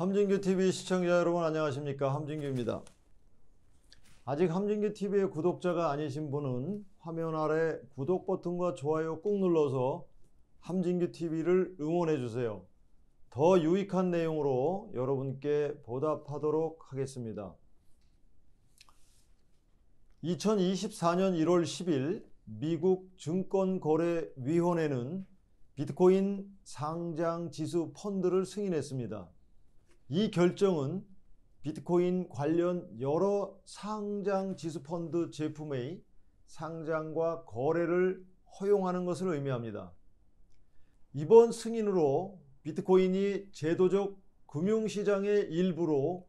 함진규TV 시청자 여러분 안녕하십니까? 함진규입니다. 아직 함진규TV의 구독자가 아니신 분은 화면 아래 구독 버튼과 좋아요 꾹 눌러서 함진규TV를 응원해 주세요. 더 유익한 내용으로 여러분께 보답하도록 하겠습니다. 2024년 1월 10일 미국 증권거래위원회는 비트코인 상장지수 펀드를 승인했습니다. 이 결정은 비트코인 관련 여러 상장지수 펀드 제품의 상장과 거래를 허용하는 것을 의미합니다. 이번 승인으로 비트코인이 제도적 금융시장의 일부로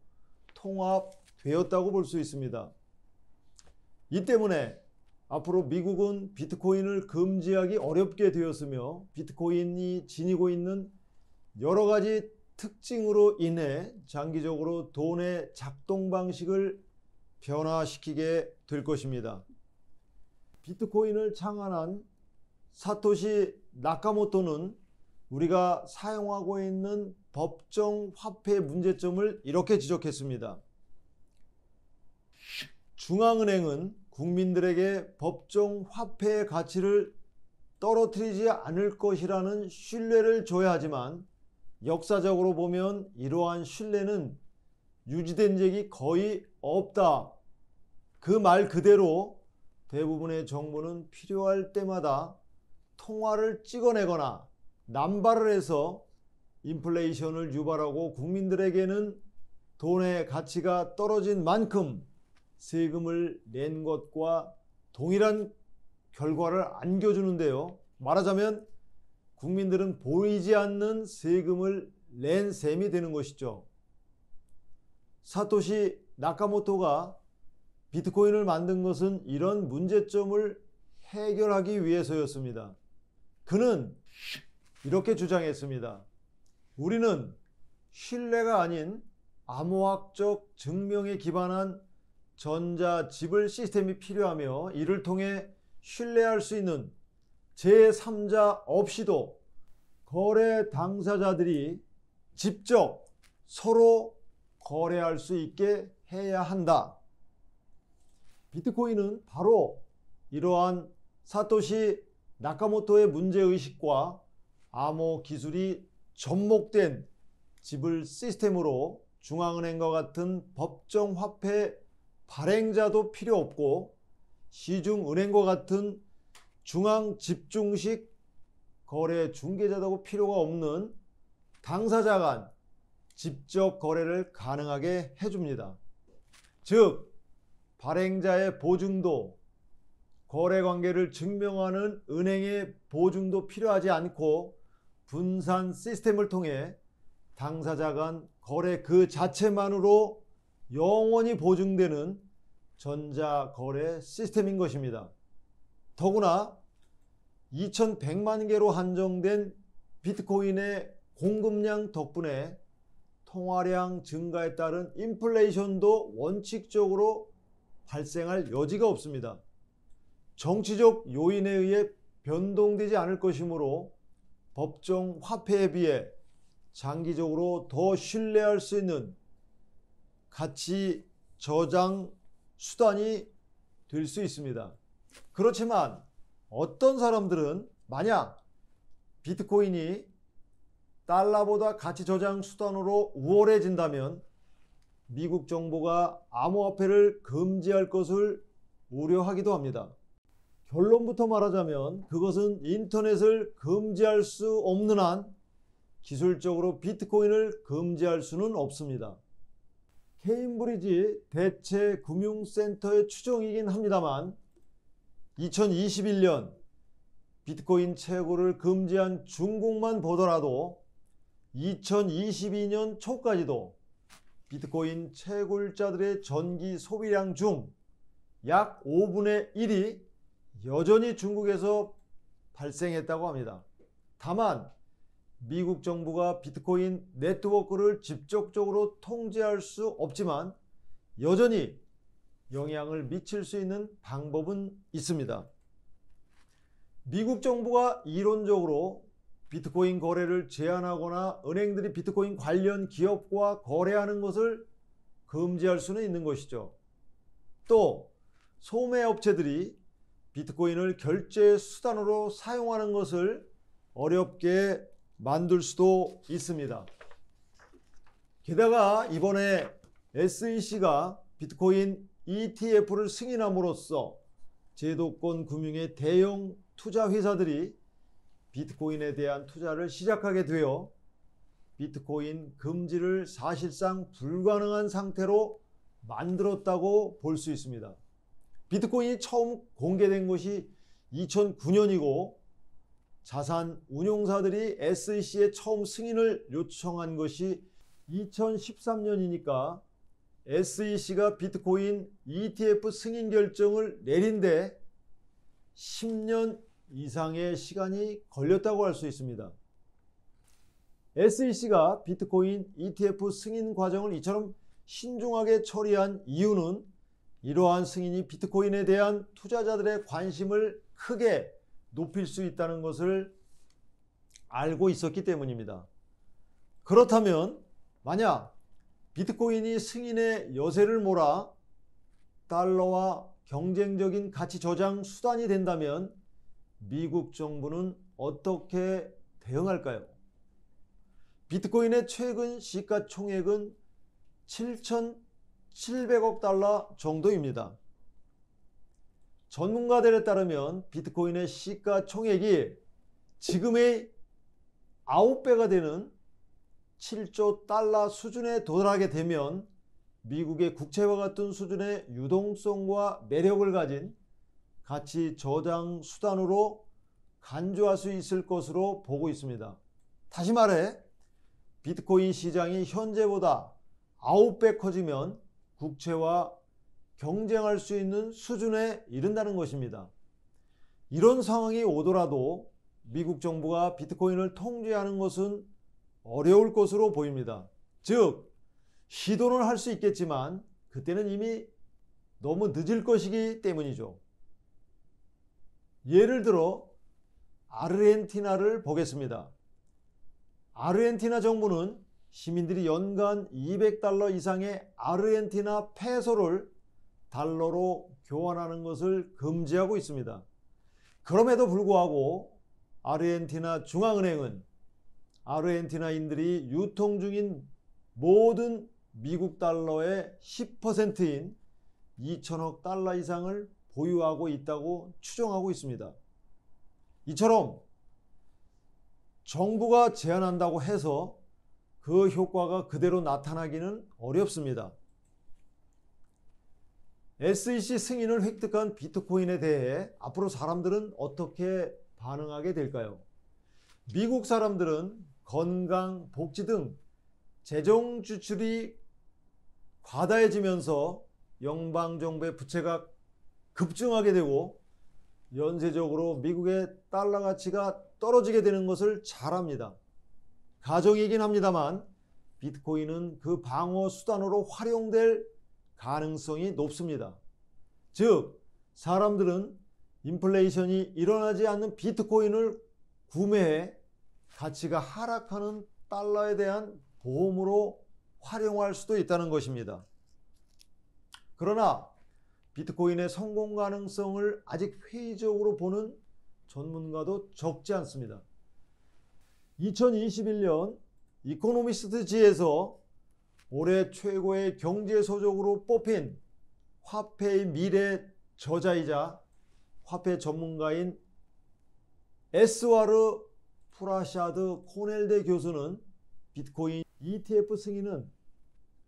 통합되었다고 볼 수 있습니다. 이 때문에 앞으로 미국은 비트코인을 금지하기 어렵게 되었으며 비트코인이 지니고 있는 여러 가지 특징으로 인해 장기적으로 돈의 작동 방식을 변화시키게 될 것입니다. 비트코인을 창안한 사토시 나카모토는 우리가 사용하고 있는 법정 화폐 문제점을 이렇게 지적했습니다. 중앙은행은 국민들에게 법정 화폐의 가치를 떨어뜨리지 않을 것이라는 신뢰를 줘야 하지만 역사적으로 보면 이러한 신뢰는 유지된 적이 거의 없다. 그 말 그대로 대부분의 정부는 필요할 때마다 통화를 찍어내거나 남발을 해서 인플레이션을 유발하고 국민들에게는 돈의 가치가 떨어진 만큼 세금을 낸 것과 동일한 결과를 안겨주는데요. 말하자면 국민들은 보이지 않는 세금을 낸 셈이 되는 것이죠. 사토시 나카모토가 비트코인을 만든 것은 이런 문제점을 해결하기 위해서였습니다. 그는 이렇게 주장했습니다. 우리는 신뢰가 아닌 암호학적 증명에 기반한 전자지불 시스템이 필요하며 이를 통해 신뢰할 수 있는 제3자 없이도 거래 당사자들이 직접 서로 거래할 수 있게 해야 한다. 비트코인은 바로 이러한 사토시 나카모토의 문제의식과 암호 기술이 접목된 지불 시스템으로 중앙은행과 같은 법정 화폐 발행자도 필요 없고 시중은행과 같은 중앙 집중식 거래 중개자도 필요가 없는 당사자 간 직접 거래를 가능하게 해줍니다. 즉 발행자의 보증도 거래 관계를 증명하는 은행의 보증도 필요하지 않고 분산 시스템을 통해 당사자 간 거래 그 자체만으로 영원히 보증되는 전자거래 시스템인 것입니다. 더구나 2100만 개로 한정된 비트코인의 공급량 덕분에 통화량 증가에 따른 인플레이션도 원칙적으로 발생할 여지가 없습니다. 정치적 요인에 의해 변동되지 않을 것이므로 법정 화폐에 비해 장기적으로 더 신뢰할 수 있는 가치 저장 수단이 될 수 있습니다. 그렇지만 어떤 사람들은 만약 비트코인이 달러보다 가치 저장 수단으로 우월해진다면 미국 정부가 암호화폐를 금지할 것을 우려하기도 합니다. 결론부터 말하자면 그것은 인터넷을 금지할 수 없는 한 기술적으로 비트코인을 금지할 수는 없습니다. 케임브리지 대체금융센터의 추정이긴 합니다만 2021년 비트코인 채굴을 금지한 중국만 보더라도 2022년 초까지도 비트코인 채굴자들의 전기 소비량 중 약 5분의 1이 여전히 중국에서 발생했다고 합니다. 다만 미국 정부가 비트코인 네트워크를 직접적으로 통제할 수 없지만 여전히 영향을 미칠 수 있는 방법은 있습니다. 미국 정부가 이론적으로 비트코인 거래를 제한하거나 은행들이 비트코인 관련 기업과 거래하는 것을 금지할 수는 있는 것이죠. 또 소매 업체들이 비트코인을 결제 수단으로 사용하는 것을 어렵게 만들 수도 있습니다. 게다가 이번에 SEC가 비트코인 ETF를 승인함으로써 제도권 금융의 대형 투자 회사들이 비트코인에 대한 투자를 시작하게 되어 비트코인 금지를 사실상 불가능한 상태로 만들었다고 볼 수 있습니다. 비트코인이 처음 공개된 것이 2009년이고 자산 운용사들이 SEC에 처음 승인을 요청한 것이 2013년이니까 SEC가 비트코인 ETF 승인 결정을 내린 데 10년 이상의 시간이 걸렸다고 할 수 있습니다. SEC가 비트코인 ETF 승인 과정을 이처럼 신중하게 처리한 이유는 이러한 승인이 비트코인에 대한 투자자들의 관심을 크게 높일 수 있다는 것을 알고 있었기 때문입니다. 그렇다면 만약 비트코인이 승인의 여세를 몰아 달러와 경쟁적인 가치 저장 수단이 된다면 미국 정부는 어떻게 대응할까요? 비트코인의 최근 시가총액은 7,700억 달러 정도입니다. 전문가들에 따르면 비트코인의 시가총액이 지금의 9배가 되는 7조 달러 수준에 도달하게 되면 미국의 국채와 같은 수준의 유동성과 매력을 가진 가치 저장 수단으로 간주할 수 있을 것으로 보고 있습니다. 다시 말해 비트코인 시장이 현재보다 9배 커지면 국채와 경쟁할 수 있는 수준에 이른다는 것입니다. 이런 상황이 오더라도 미국 정부가 비트코인을 통제하는 것은 어려울 것으로 보입니다. 즉 시도는 할 수 있겠지만 그때는 이미 너무 늦을 것이기 때문이죠. 예를 들어 아르헨티나를 보겠습니다. 아르헨티나 정부는 시민들이 연간 200달러 이상의 아르헨티나 페소를 달러로 교환하는 것을 금지하고 있습니다. 그럼에도 불구하고 아르헨티나 중앙은행은 아르헨티나인들이 유통 중인 모든 미국 달러의 10%인 2천억 달러 이상을 보유하고 있다고 추정하고 있습니다. 이처럼 정부가 제한한다고 해서 그 효과가 그대로 나타나기는 어렵습니다. SEC 승인을 획득한 비트코인에 대해 앞으로 사람들은 어떻게 반응하게 될까요? 미국 사람들은 건강, 복지 등 재정 지출이 과다해지면서 연방정부의 부채가 급증하게 되고 연쇄적으로 미국의 달러 가치가 떨어지게 되는 것을 잘 압니다. 가정이긴 합니다만 비트코인은 그 방어 수단으로 활용될 가능성이 높습니다. 즉 사람들은 인플레이션이 일어나지 않는 비트코인을 구매해 가치가 하락하는 달러에 대한 보험으로 활용할 수도 있다는 것입니다. 그러나 비트코인의 성공 가능성을 아직 회의적으로 보는 전문가도 적지 않습니다. 2021년 이코노미스트지에서 올해 최고의 경제소적으로 뽑힌 화폐의 미래 저자이자 화폐 전문가인 에스와르 프라샤드 코넬대 교수는 비트코인 ETF 승인은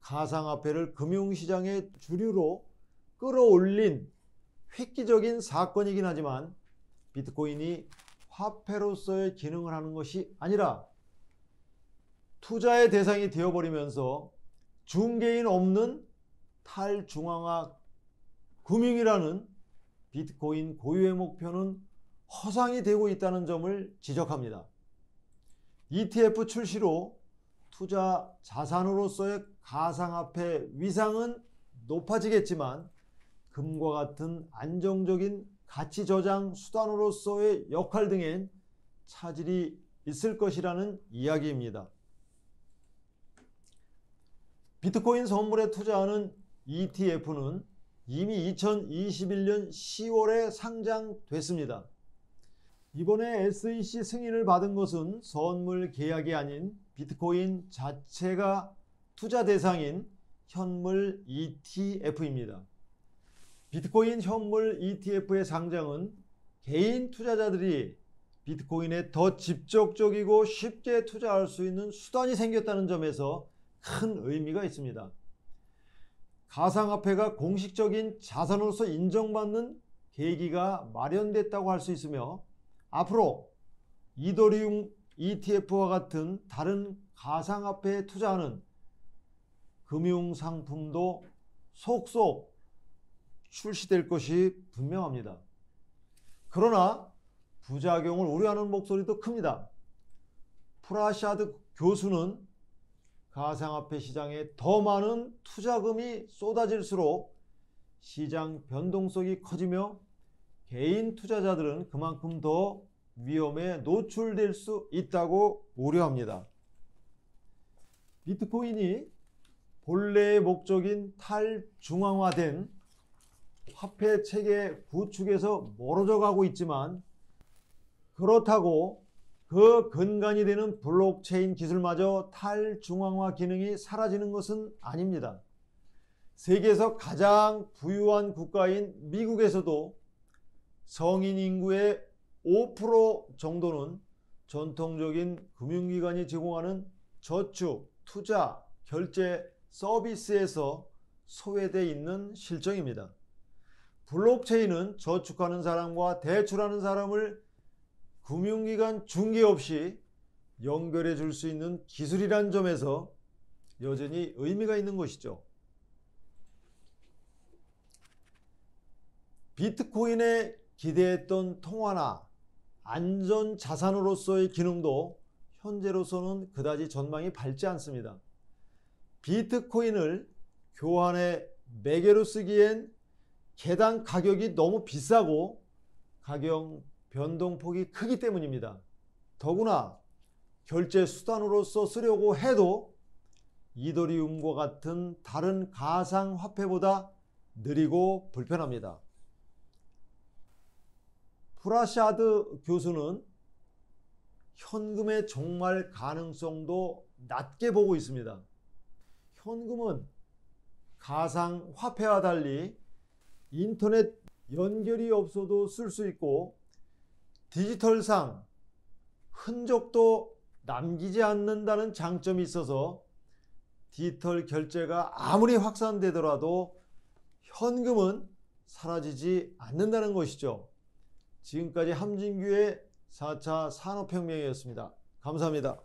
가상화폐를 금융시장의 주류로 끌어올린 획기적인 사건이긴 하지만 비트코인이 화폐로서의 기능을 하는 것이 아니라 투자의 대상이 되어버리면서 중개인 없는 탈중앙화 금융이라는 비트코인 고유의 목표는 허상이 되고 있다는 점을 지적합니다. ETF 출시로 투자 자산으로서의 가상화폐 위상은 높아지겠지만 금과 같은 안정적인 가치 저장 수단으로서의 역할 등엔 차질이 있을 것이라는 이야기입니다. 비트코인 선물에 투자하는 ETF는 이미 2021년 10월에 상장됐습니다. 이번에 SEC 승인을 받은 것은 선물 계약이 아닌 비트코인 자체가 투자 대상인 현물 ETF입니다. 비트코인 현물 ETF의 상장은 개인 투자자들이 비트코인에 더 직접적이고 쉽게 투자할 수 있는 수단이 생겼다는 점에서 큰 의미가 있습니다. 가상화폐가 공식적인 자산으로서 인정받는 계기가 마련됐다고 할 수 있으며 앞으로 이더리움 ETF와 같은 다른 가상화폐에 투자하는 금융상품도 속속 출시될 것이 분명합니다. 그러나 부작용을 우려하는 목소리도 큽니다. 프라샤드 교수는 가상화폐 시장에 더 많은 투자금이 쏟아질수록 시장 변동성이 커지며 개인 투자자들은 그만큼 더 위험에 노출될 수 있다고 우려합니다. 비트코인이 본래의 목적인 탈중앙화된 화폐 체계 구축에서 멀어져 가고 있지만 그렇다고 그 근간이 되는 블록체인 기술마저 탈중앙화 기능이 사라지는 것은 아닙니다. 세계에서 가장 부유한 국가인 미국에서도 성인 인구의 5% 정도는 전통적인 금융기관이 제공하는 저축, 투자, 결제 서비스에서 소외되어 있는 실정입니다. 블록체인은 저축하는 사람과 대출하는 사람을 금융기관 중개 없이 연결해 줄 수 있는 기술이란 점에서 여전히 의미가 있는 것이죠. 비트코인에 기대했던 통화나 안전자산으로서의 기능도 현재로서는 그다지 전망이 밝지 않습니다. 비트코인을 교환의 매개로 쓰기엔 개당 가격이 너무 비싸고 가격 변동폭이 크기 때문입니다. 더구나 결제 수단으로서 쓰려고 해도 이더리움과 같은 다른 가상화폐보다 느리고 불편합니다. 프라샤드 교수는 현금의 종말 가능성도 낮게 보고 있습니다. 현금은 가상화폐와 달리 인터넷 연결이 없어도 쓸 수 있고 디지털상 흔적도 남기지 않는다는 장점이 있어서 디지털 결제가 아무리 확산되더라도 현금은 사라지지 않는다는 것이죠. 지금까지 함진규의 4차 산업혁명이었습니다. 감사합니다.